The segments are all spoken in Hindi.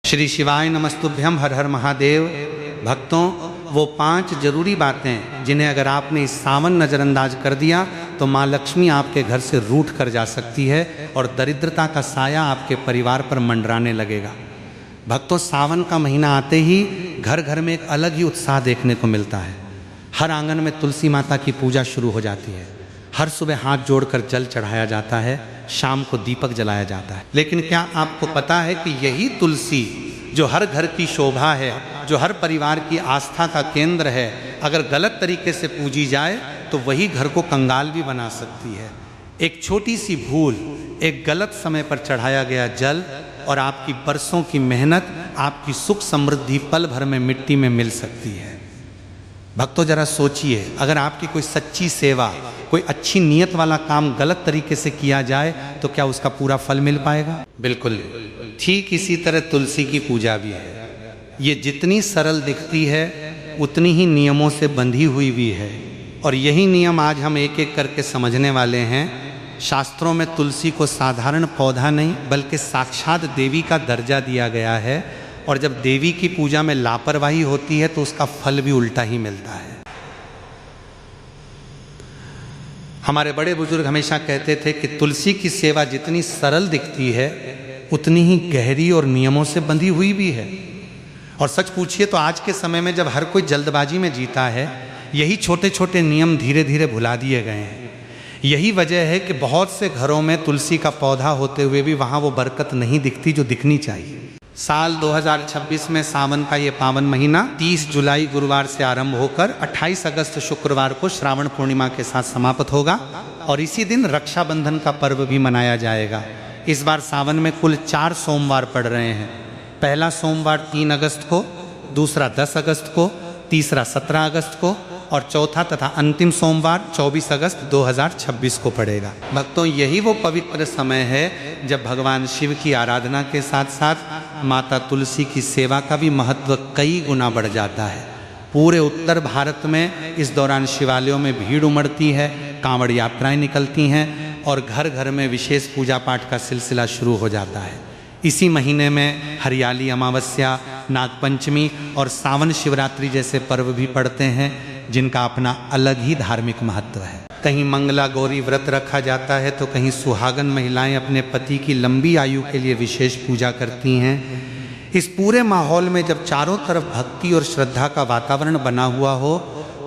श्री शिवाय नमस्तुभ्यम, हर हर महादेव। भक्तों, वो 5 जरूरी बातें जिन्हें अगर आपने इस सावन नज़रअंदाज कर दिया तो माँ लक्ष्मी आपके घर से रूठ कर जा सकती है और दरिद्रता का साया आपके परिवार पर मंडराने लगेगा। भक्तों, सावन का महीना आते ही घर घर में एक अलग ही उत्साह देखने को मिलता है। हर आंगन में तुलसी माता की पूजा शुरू हो जाती है। हर सुबह हाथ जोड़कर जल चढ़ाया जाता है, शाम को दीपक जलाया जाता है। लेकिन क्या आपको पता है कि यही तुलसी जो हर घर की शोभा है, जो हर परिवार की आस्था का केंद्र है, अगर गलत तरीके से पूजी जाए तो वही घर को कंगाल भी बना सकती है। एक छोटी सी भूल, एक गलत समय पर चढ़ाया गया जल और आपकी बरसों की मेहनत, आपकी सुख समृद्धि पल भर में मिट्टी में मिल सकती है। भक्तों, जरा सोचिए, अगर आपकी कोई सच्ची सेवा, कोई अच्छी नीयत वाला काम गलत तरीके से किया जाए तो क्या उसका पूरा फल मिल पाएगा? बिल्कुल। ठीक इसी तरह तुलसी की पूजा भी है। ये जितनी सरल दिखती है उतनी ही नियमों से बंधी हुई भी है, और यही नियम आज हम एक एक करके समझने वाले हैं। शास्त्रों में तुलसी को साधारण पौधा नहीं बल्कि साक्षात देवी का दर्जा दिया गया है, और जब देवी की पूजा में लापरवाही होती है तो उसका फल भी उल्टा ही मिलता है। हमारे बड़े बुजुर्ग हमेशा कहते थे कि तुलसी की सेवा जितनी सरल दिखती है उतनी ही गहरी और नियमों से बंधी हुई भी है। और सच पूछिए तो आज के समय में जब हर कोई जल्दबाजी में जीता है, यही छोटे छोटे नियम धीरे धीरे भुला दिए गए हैं। यही वजह है कि बहुत से घरों में तुलसी का पौधा होते हुए भी वहाँ वो बरकत नहीं दिखती जो दिखनी चाहिए। साल 2026 में सावन का ये पावन महीना 30 जुलाई गुरुवार से आरंभ होकर 28 अगस्त शुक्रवार को श्रावण पूर्णिमा के साथ समाप्त होगा, और इसी दिन रक्षाबंधन का पर्व भी मनाया जाएगा। इस बार सावन में कुल 4 सोमवार पड़ रहे हैं। पहला सोमवार 3 अगस्त को, दूसरा 10 अगस्त को, तीसरा 17 अगस्त को, और चौथा तथा अंतिम सोमवार 24 अगस्त 2026 को पड़ेगा। भक्तों, यही वो पवित्र समय है जब भगवान शिव की आराधना के साथ साथ माता तुलसी की सेवा का भी महत्व कई गुना बढ़ जाता है। पूरे उत्तर भारत में इस दौरान शिवालयों में भीड़ उमड़ती है, कांवड़ यात्राएं निकलती हैं और घर घर में विशेष पूजा पाठ का सिलसिला शुरू हो जाता है। इसी महीने में हरियाली अमावस्या, नागपंचमी और सावन शिवरात्रि जैसे पर्व भी पड़ते हैं, जिनका अपना अलग ही धार्मिक महत्व है। कहीं मंगला गौरी व्रत रखा जाता है तो कहीं सुहागन महिलाएं अपने पति की लंबी आयु के लिए विशेष पूजा करती हैं। इस पूरे माहौल में जब चारों तरफ भक्ति और श्रद्धा का वातावरण बना हुआ हो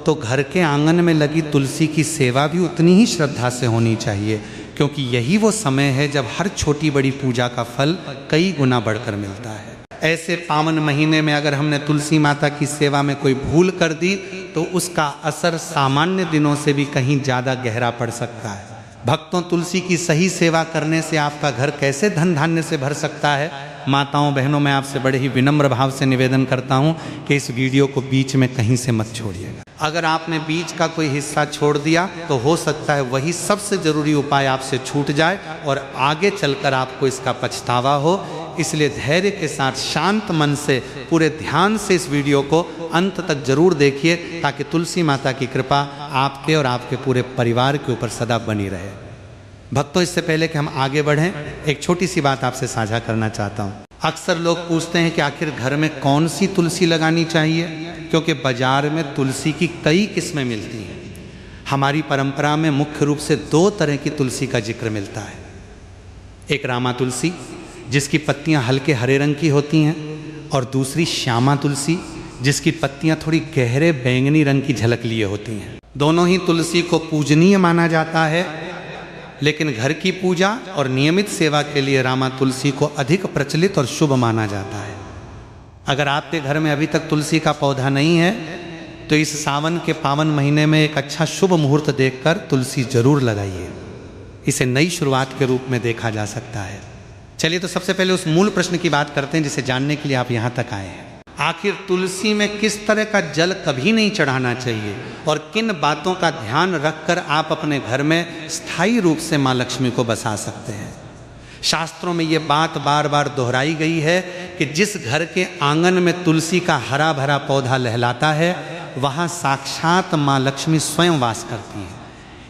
तो घर के आंगन में लगी तुलसी की सेवा भी उतनी ही श्रद्धा से होनी चाहिए, क्योंकि यही वो समय है जब हर छोटी बड़ी पूजा का फल कई गुना बढ़कर मिलता है। ऐसे पावन महीने में अगर हमने तुलसी माता की सेवा में कोई भूल कर दी तो उसका असर सामान्य दिनों से भी कहीं ज़्यादा गहरा पड़ सकता है। भक्तों, तुलसी की सही सेवा करने से आपका घर कैसे धन धान्य से भर सकता है। माताओं बहनों, मैं आपसे बड़े ही विनम्र भाव से निवेदन करता हूँ कि इस वीडियो को बीच में कहीं से मत छोड़िएगा। अगर आपने बीच का कोई हिस्सा छोड़ दिया तो हो सकता है वही सबसे ज़रूरी उपाय आपसे छूट जाए और आगे चलकर आपको इसका पछतावा हो। इसलिए धैर्य के साथ शांत मन से पूरे ध्यान से इस वीडियो को अंत तक जरूर देखिए, ताकि तुलसी माता की कृपा आपके और आपके पूरे परिवार के ऊपर सदा बनी रहे। भक्तों, इससे पहले कि हम आगे बढ़ें, एक छोटी सी बात आपसे साझा करना चाहता हूँ। अक्सर लोग पूछते हैं कि आखिर घर में कौन सी तुलसी लगानी चाहिए, क्योंकि बाजार में तुलसी की कई किस्में मिलती हैं। हमारी परंपरा में मुख्य रूप से 2 तरह की तुलसी का जिक्र मिलता है। एक रामा तुलसी, जिसकी पत्तियां हल्के हरे रंग की होती हैं, और दूसरी श्यामा तुलसी, जिसकी पत्तियां थोड़ी गहरे बैंगनी रंग की झलक लिए होती हैं। दोनों ही तुलसी को पूजनीय माना जाता है, लेकिन घर की पूजा और नियमित सेवा के लिए रामा तुलसी को अधिक प्रचलित और शुभ माना जाता है। अगर आपके घर में अभी तक तुलसी का पौधा नहीं है तो इस सावन के पावन महीने में एक अच्छा शुभ मुहूर्त देखकर तुलसी जरूर लगाइए। इसे नई शुरुआत के रूप में देखा जा सकता है। चलिए, तो सबसे पहले उस मूल प्रश्न की बात करते हैं जिसे जानने के लिए आप यहाँ तक आए हैं। आखिर तुलसी में किस तरह का जल कभी नहीं चढ़ाना चाहिए और किन बातों का ध्यान रखकर आप अपने घर में स्थायी रूप से माँ लक्ष्मी को बसा सकते हैं। शास्त्रों में ये बात बार बार दोहराई गई है कि जिस घर के आंगन में तुलसी का हरा भरा पौधा लहलाता है वहाँ साक्षात माँ लक्ष्मी स्वयं वास करती हैं।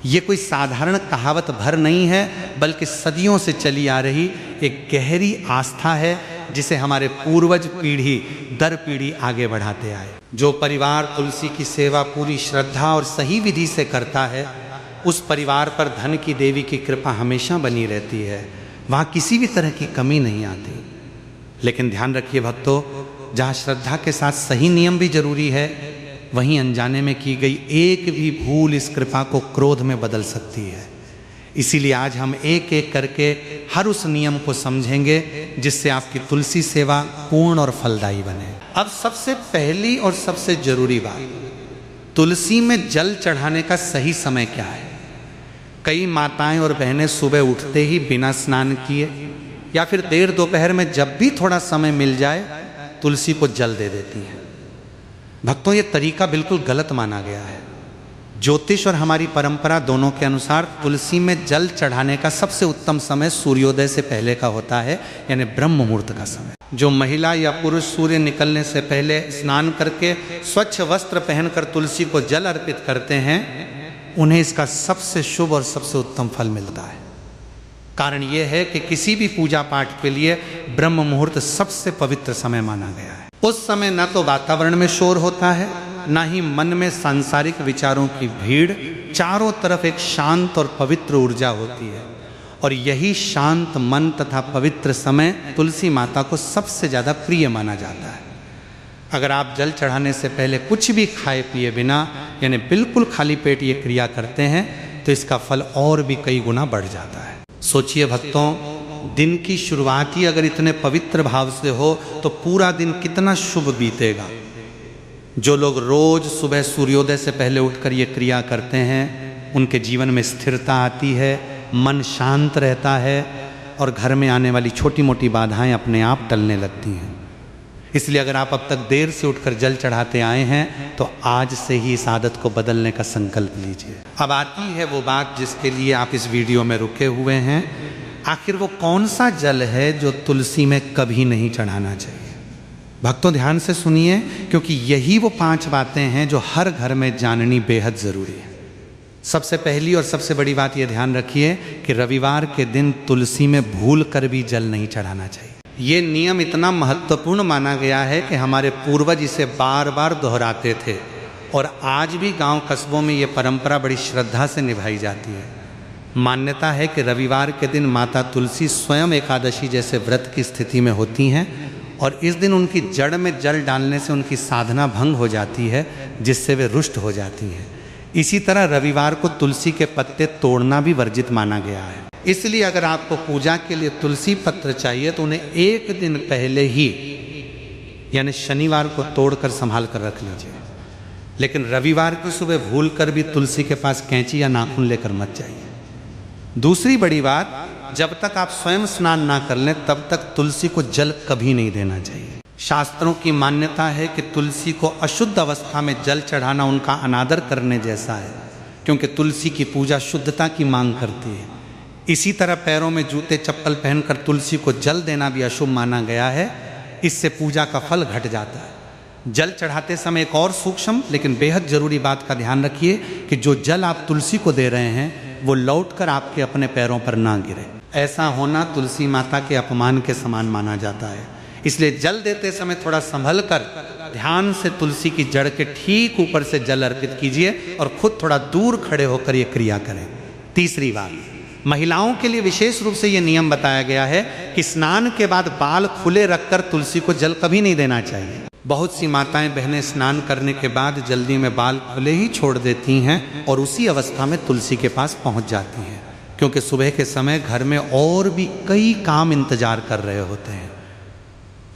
ये कोई साधारण कहावत भर नहीं है, बल्कि सदियों से चली आ रही एक गहरी आस्था है, जिसे हमारे पूर्वज पीढ़ी दर पीढ़ी आगे बढ़ाते आए। जो परिवार तुलसी की सेवा पूरी श्रद्धा और सही विधि से करता है, उस परिवार पर धन की देवी की कृपा हमेशा बनी रहती है, वहाँ किसी भी तरह की कमी नहीं आती। लेकिन ध्यान रखिए भक्तों, जहाँ श्रद्धा के साथ सही नियम भी जरूरी है, वहीं अनजाने में की गई एक भी भूल इस कृपा को क्रोध में बदल सकती है। इसीलिए आज हम एक एक करके हर उस नियम को समझेंगे जिससे आपकी तुलसी सेवा पूर्ण और फलदायी बने। अब सबसे पहली और सबसे जरूरी बात, तुलसी में जल चढ़ाने का सही समय क्या है। कई माताएं और बहनें सुबह उठते ही बिना स्नान किए या फिर देर दोपहर में जब भी थोड़ा समय मिल जाए तुलसी को जल दे देती हैं। भक्तों, ये तरीका बिल्कुल गलत माना गया है। ज्योतिष और हमारी परंपरा दोनों के अनुसार तुलसी में जल चढ़ाने का सबसे उत्तम समय सूर्योदय से पहले का होता है, यानी ब्रह्म मुहूर्त का समय। जो महिला या पुरुष सूर्य निकलने से पहले स्नान करके स्वच्छ वस्त्र पहनकर तुलसी को जल अर्पित करते हैं, उन्हें इसका सबसे शुभ और सबसे उत्तम फल मिलता है। कारण यह है कि किसी भी पूजा पाठ के लिए ब्रह्म मुहूर्त सबसे पवित्र समय माना गया है। उस समय न तो वातावरण में शोर होता है, ना ही मन में सांसारिक विचारों की भीड़, चारों तरफ एक शांत और पवित्र ऊर्जा होती है। और यही शांत मन तथा पवित्र समय तुलसी माता को सबसे ज़्यादा प्रिय माना जाता है। अगर आप जल चढ़ाने से पहले कुछ भी खाए पिए बिना, यानी बिल्कुल खाली पेट ये क्रिया करते हैं, तो इसका फल और भी कई गुना बढ़ जाता है। सोचिए भक्तों, दिन की शुरुआत ही अगर इतने पवित्र भाव से हो तो पूरा दिन कितना शुभ बीतेगा। जो लोग रोज सुबह सूर्योदय से पहले उठकर ये क्रिया करते हैं, उनके जीवन में स्थिरता आती है, मन शांत रहता है और घर में आने वाली छोटी मोटी बाधाएं अपने आप टलने लगती हैं। इसलिए अगर आप अब तक देर से उठकर जल चढ़ाते आए हैं तो आज से ही इस आदत को बदलने का संकल्प लीजिए। अब आती है वो बात जिसके लिए आप इस वीडियो में रुके हुए हैं। आखिर वो कौन सा जल है जो तुलसी में कभी नहीं चढ़ाना चाहिए। भक्तों ध्यान से सुनिए, क्योंकि यही वो 5 बातें हैं जो हर घर में जाननी बेहद ज़रूरी है। सबसे पहली और सबसे बड़ी बात ये ध्यान रखिए कि रविवार के दिन तुलसी में भूल कर भी जल नहीं चढ़ाना चाहिए। ये नियम इतना महत्वपूर्ण माना गया है कि हमारे पूर्वज इसे बार बार दोहराते थे और आज भी गांव कस्बों में ये परंपरा बड़ी श्रद्धा से निभाई जाती है। मान्यता है कि रविवार के दिन माता तुलसी स्वयं एकादशी जैसे व्रत की स्थिति में होती हैं और इस दिन उनकी जड़ में जल डालने से उनकी साधना भंग हो जाती है, जिससे वे रुष्ट हो जाती हैं। इसी तरह रविवार को तुलसी के पत्ते तोड़ना भी वर्जित माना गया है। इसलिए अगर आपको पूजा के लिए तुलसी पत्र चाहिए तो उन्हें एक दिन पहले ही, यानी शनिवार को तोड़कर संभाल कर रख लीजिए। लेकिन रविवार की सुबह भूल कर भी तुलसी के पास कैंची या नाखून लेकर मत जाइए। दूसरी बड़ी बात, जब तक आप स्वयं स्नान ना कर लें तब तक तुलसी को जल कभी नहीं देना चाहिए। शास्त्रों की मान्यता है कि तुलसी को अशुद्ध अवस्था में जल चढ़ाना उनका अनादर करने जैसा है, क्योंकि तुलसी की पूजा शुद्धता की मांग करती है। इसी तरह पैरों में जूते चप्पल पहनकर तुलसी को जल देना भी अशुभ माना गया है। इससे पूजा का फल घट जाता है। जल चढ़ाते समय एक और सूक्ष्म लेकिन बेहद जरूरी बात का ध्यान रखिए कि जो जल आप तुलसी को दे रहे हैं वो लौटकर आपके अपने पैरों पर ना गिरे। ऐसा होना तुलसी माता के अपमान के समान माना जाता है। इसलिए जल देते समय थोड़ा संभल कर ध्यान से तुलसी की जड़ के ठीक ऊपर से जल अर्पित कीजिए और खुद थोड़ा दूर खड़े होकर ये क्रिया करें। तीसरी बात, महिलाओं के लिए विशेष रूप से ये नियम बताया गया है कि स्नान के बाद बाल खुले रखकर तुलसी को जल कभी नहीं देना चाहिए। बहुत सी माताएं बहनें स्नान करने के बाद जल्दी में बाल खुले ही छोड़ देती हैं और उसी अवस्था में तुलसी के पास पहुंच जाती हैं, क्योंकि सुबह के समय घर में और भी कई काम इंतजार कर रहे होते हैं।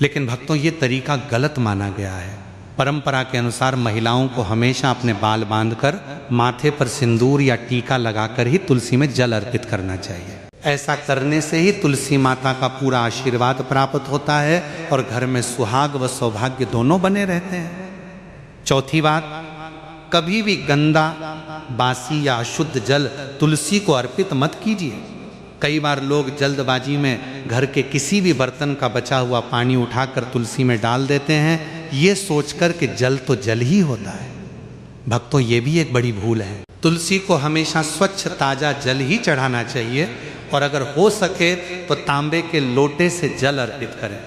लेकिन भक्तों, ये तरीका गलत माना गया है। परंपरा के अनुसार महिलाओं को हमेशा अपने बाल बांधकर माथे पर सिंदूर या टीका लगाकर ही तुलसी में जल अर्पित करना चाहिए। ऐसा करने से ही तुलसी माता का पूरा आशीर्वाद प्राप्त होता है और घर में सुहाग व सौभाग्य दोनों बने रहते हैं। चौथी बात, कभी भी गंदा, बासी या अशुद्ध जल तुलसी को अर्पित मत कीजिए। कई बार लोग जल्दबाजी में घर के किसी भी बर्तन का बचा हुआ पानी उठाकर तुलसी में डाल देते हैं, ये सोचकर कि जल तो जल ही होता है। भक्तों, ये भी एक बड़ी भूल है। तुलसी को हमेशा स्वच्छ ताजा जल ही चढ़ाना चाहिए और अगर हो सके तो तांबे के लोटे से जल अर्पित करें।